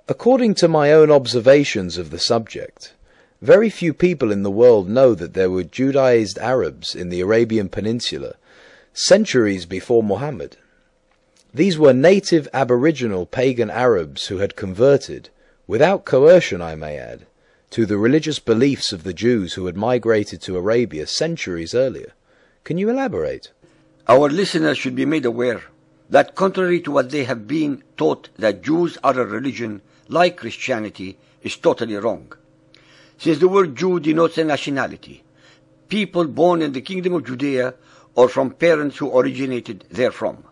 According to my own observations of the subject, very few people in the world know that there were Judaized Arabs in the Arabian Peninsula centuries before Muhammad. These were native aboriginal pagan Arabs who had converted, without coercion I may add, to the religious beliefs of the Jews who had migrated to Arabia centuries earlier. Can you elaborate? Our listeners should be made aware that contrary to what they have been taught, that Jews are a religion like Christianity is totally wrong. Since the word Jew denotes a nationality, people born in the kingdom of Judea or from parents who originated therefrom,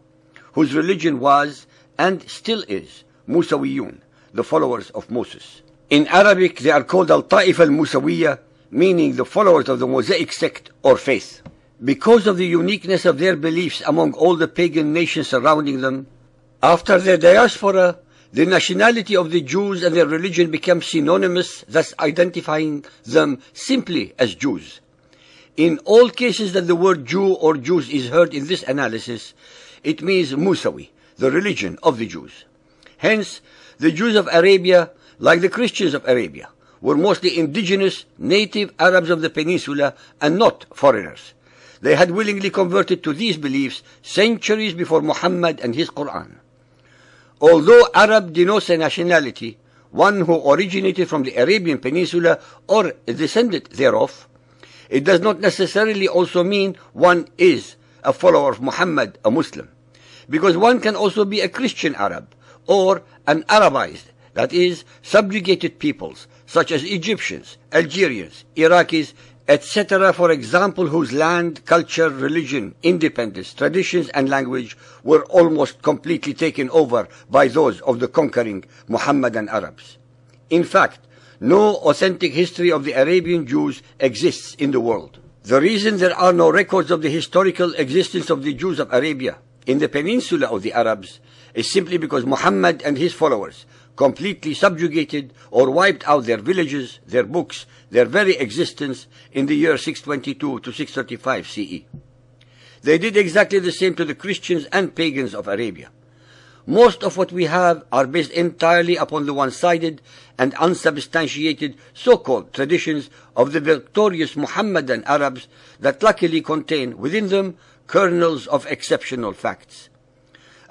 whose religion was and still is Musawiyun, the followers of Moses. In Arabic they are called Al-Ta'if al-Musawiyya, meaning the followers of the Mosaic sect or faith. Because of the uniqueness of their beliefs among all the pagan nations surrounding them, after their diaspora, the nationality of the Jews and their religion became synonymous, thus identifying them simply as Jews. In all cases that the word Jew or Jews is heard in this analysis, it means Musawi, the religion of the Jews. Hence, the Jews of Arabia, like the Christians of Arabia, were mostly indigenous, native Arabs of the peninsula and not foreigners. They had willingly converted to these beliefs centuries before Muhammad and his Quran. Although Arab denotes a nationality, one who originated from the Arabian Peninsula or a descendant thereof, it does not necessarily also mean one is a follower of Muhammad, a Muslim, because one can also be a Christian Arab or an Arabized, that is, subjugated peoples such as Egyptians, Algerians, Iraqis, etc., for example, whose land, culture, religion, independence, traditions and language were almost completely taken over by those of the conquering Mohammedan Arabs. In fact, no authentic history of the Arabian Jews exists in the world. The reason there are no records of the historical existence of the Jews of Arabia in the peninsula of the Arabs is simply because Muhammad and his followers completely subjugated or wiped out their villages, their books, their very existence in the year 622 to 635 CE. They did exactly the same to the Christians and pagans of Arabia. Most of what we have are based entirely upon the one-sided and unsubstantiated so-called traditions of the victorious Muhammadan Arabs that luckily contain within them kernels of exceptional facts.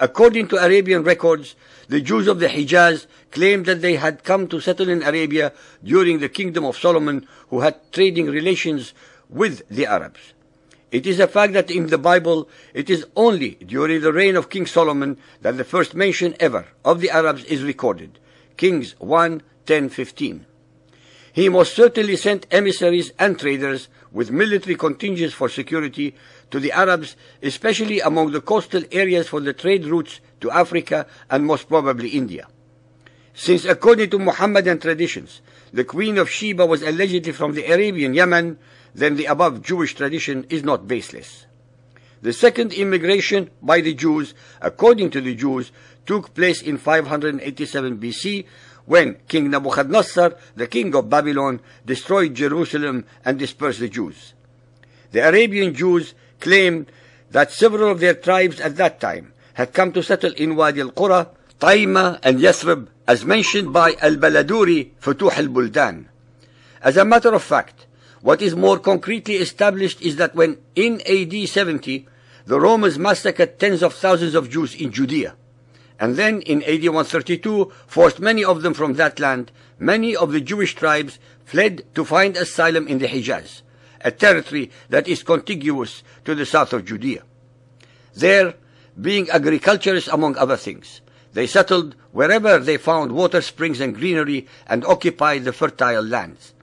According to Arabian records, the Jews of the Hijaz claimed that they had come to settle in Arabia during the kingdom of Solomon, who had trading relations with the Arabs. It is a fact that in the Bible, it is only during the reign of King Solomon that the first mention ever of the Arabs is recorded. Kings 1:10-15. He most certainly sent emissaries and traders with military contingents for security to the Arabs, especially among the coastal areas for the trade routes to Africa and most probably India. Since according to Muhammadan traditions, the Queen of Sheba was allegedly from the Arabian Yemen, then the above Jewish tradition is not baseless. The second immigration by the Jews, according to the Jews, took place in 587 BC, when King Nebuchadnezzar, the king of Babylon, destroyed Jerusalem and dispersed the Jews. The Arabian Jews claimed that several of their tribes at that time had come to settle in Wadi al-Qura, Taima, and Yathrib, as mentioned by Al-Baladuri, Futuh al-Buldan. As a matter of fact, what is more concretely established is that when in AD 70, the Romans massacred tens of thousands of Jews in Judea, and then in AD 132 forced many of them from that land, many of the Jewish tribes fled to find asylum in the Hijaz, a territory that is contiguous to the south of Judea. There, being agriculturists among other things, they settled wherever they found water springs and greenery and occupied the fertile lands.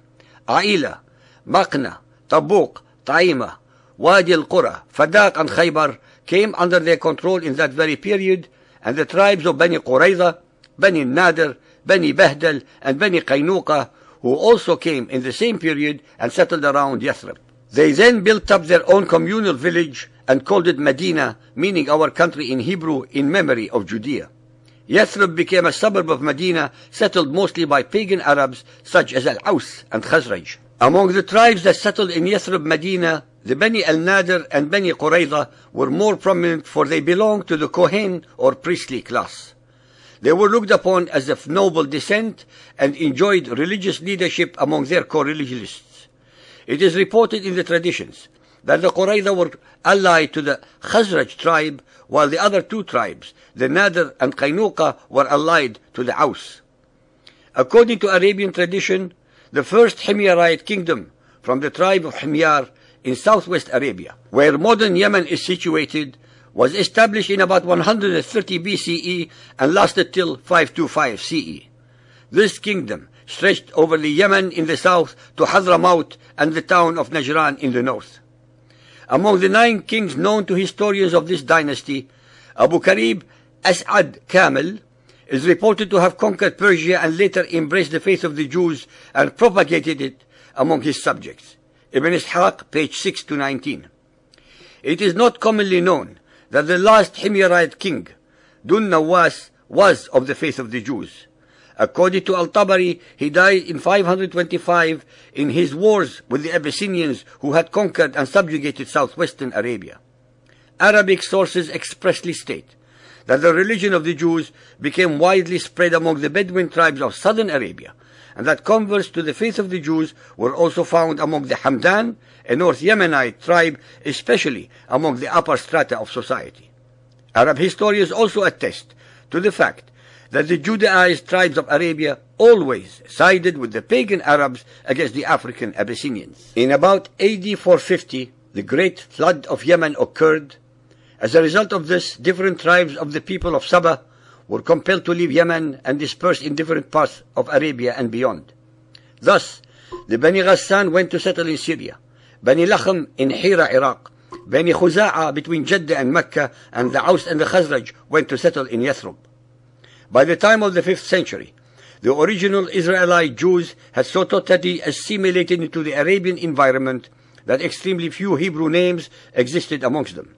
Aila, Maqna, Tabuk, Taima, Wadi al-Qura, Fadak and Khaybar came under their control in that very period, and the tribes of Bani Qurayza, Bani Nadir, Bani Bahdal, and Bani Qaynuqa, who also came in the same period and settled around Yathrib. They then built up their own communal village and called it Medina, meaning our country in Hebrew, in memory of Judea. Yathrib became a suburb of Medina, settled mostly by pagan Arabs such as Al-Aus and Khazraj. Among the tribes that settled in Yathrib, Medina, the Bani al-Nadir and Bani Qurayza were more prominent, for they belonged to the Kohen or priestly class. They were looked upon as of noble descent and enjoyed religious leadership among their co-religionists. It is reported in the traditions that the Qurayza were allied to the Khazraj tribe, while the other two tribes, the Nadir and Qaynuqa, were allied to the Aus. According to Arabian tradition, the first Himyarite kingdom from the tribe of Himyar in southwest Arabia, where modern Yemen is situated, was established in about 130 BCE and lasted till 525 CE. This kingdom stretched over the Yemen in the south to Hadramaut and the town of Najran in the north. Among the 9 kings known to historians of this dynasty, Abu Karib As'ad Kamil is reported to have conquered Persia and later embraced the faith of the Jews and propagated it among his subjects. Ibn Ishaq, page 6 to 19. It is not commonly known that the last Himyarite king, Dun Nawas, was of the faith of the Jews. According to Al-Tabari, he died in 525 in his wars with the Abyssinians who had conquered and subjugated southwestern Arabia. Arabic sources expressly state that the religion of the Jews became widely spread among the Bedouin tribes of southern Arabia, and that converts to the faith of the Jews were also found among the Hamdan, a North Yemenite tribe, especially among the upper strata of society. Arab historians also attest to the fact that the Judaized tribes of Arabia always sided with the pagan Arabs against the African Abyssinians. In about AD 450, the Great Flood of Yemen occurred. As a result of this, different tribes of the people of Saba were compelled to leave Yemen and disperse in different parts of Arabia and beyond. Thus, the Bani Ghassan went to settle in Syria, Bani Lakhm in Hira, Iraq, Bani Khuza'a between Jeddah and Mecca, and the Aus and the Khazraj went to settle in Yathrib. By the time of the 5th century, the original Israelite Jews had so totally assimilated into the Arabian environment that extremely few Hebrew names existed amongst them.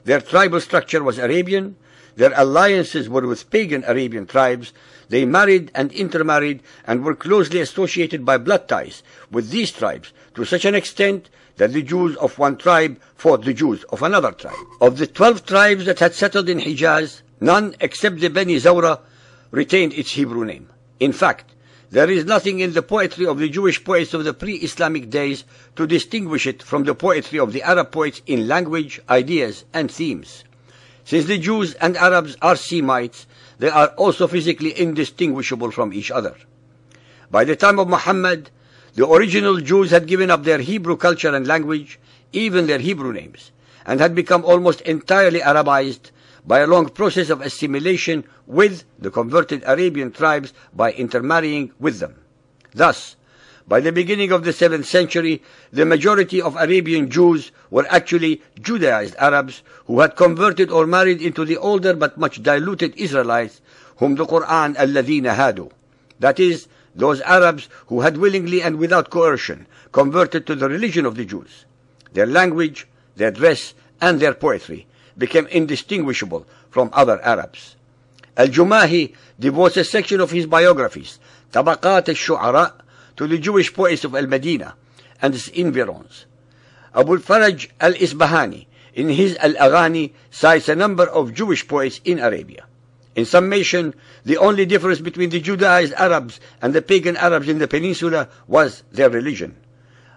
Their tribal structure was Arabian, their alliances were with pagan Arabian tribes, they married and intermarried and were closely associated by blood ties with these tribes to such an extent that the Jews of one tribe fought the Jews of another tribe. Of the 12 tribes that had settled in Hijaz, none except the Bani Zawra retained its Hebrew name. In fact, there is nothing in the poetry of the Jewish poets of the pre-Islamic days to distinguish it from the poetry of the Arab poets in language, ideas, and themes. Since the Jews and Arabs are Semites, they are also physically indistinguishable from each other. By the time of Muhammad, the original Jews had given up their Hebrew culture and language, even their Hebrew names, and had become almost entirely Arabized by a long process of assimilation with the converted Arabian tribes by intermarrying with them. Thus, by the beginning of the 7th century, the majority of Arabian Jews were actually Judaized Arabs who had converted or married into the older but much diluted Israelites, whom the Quran الَّذِينَ هَادُوا, that is, those Arabs who had willingly and without coercion converted to the religion of the Jews. Their language, their dress, and their poetry became indistinguishable from other Arabs. Al-Jumahi devotes a section of his biographies, Tabaqat al-Shu'ara, to the Jewish poets of Al-Madinah and its environs. Abu al-Faraj al-Isbahani, in his Al-Aghani, cites a number of Jewish poets in Arabia. In summation, the only difference between the Judaized Arabs and the pagan Arabs in the peninsula was their religion.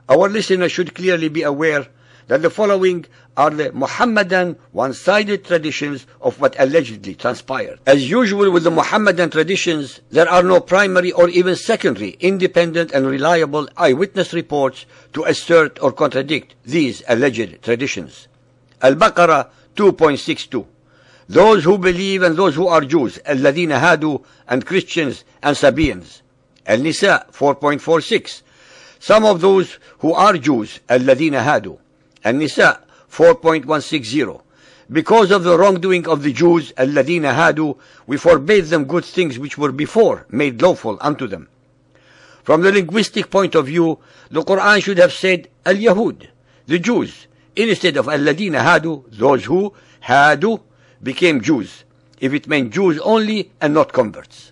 Our listeners should clearly be aware that the following are the Muhammadan one-sided traditions of what allegedly transpired. As usual with the Muhammadan traditions, there are no primary or even secondary, independent and reliable eyewitness reports to assert or contradict these alleged traditions. Al-Baqarah 2.62. Those who believe and those who are Jews, الَّذِينَ هَادُوا, and Christians and Sabians. Al-Nisa 4.46. Some of those who are Jews, الَّذِينَ هَادُوا. An-Nisa 4.160. Because of the wrongdoing of the Jews, الَّذِينَ هَادُوا, we forbade them good things which were before made lawful unto them. From the linguistic point of view, the Quran should have said Al-Yahud, the Jews, instead of الَّذِينَ هَادُوا, those who Hadu became Jews, if it meant Jews only and not converts.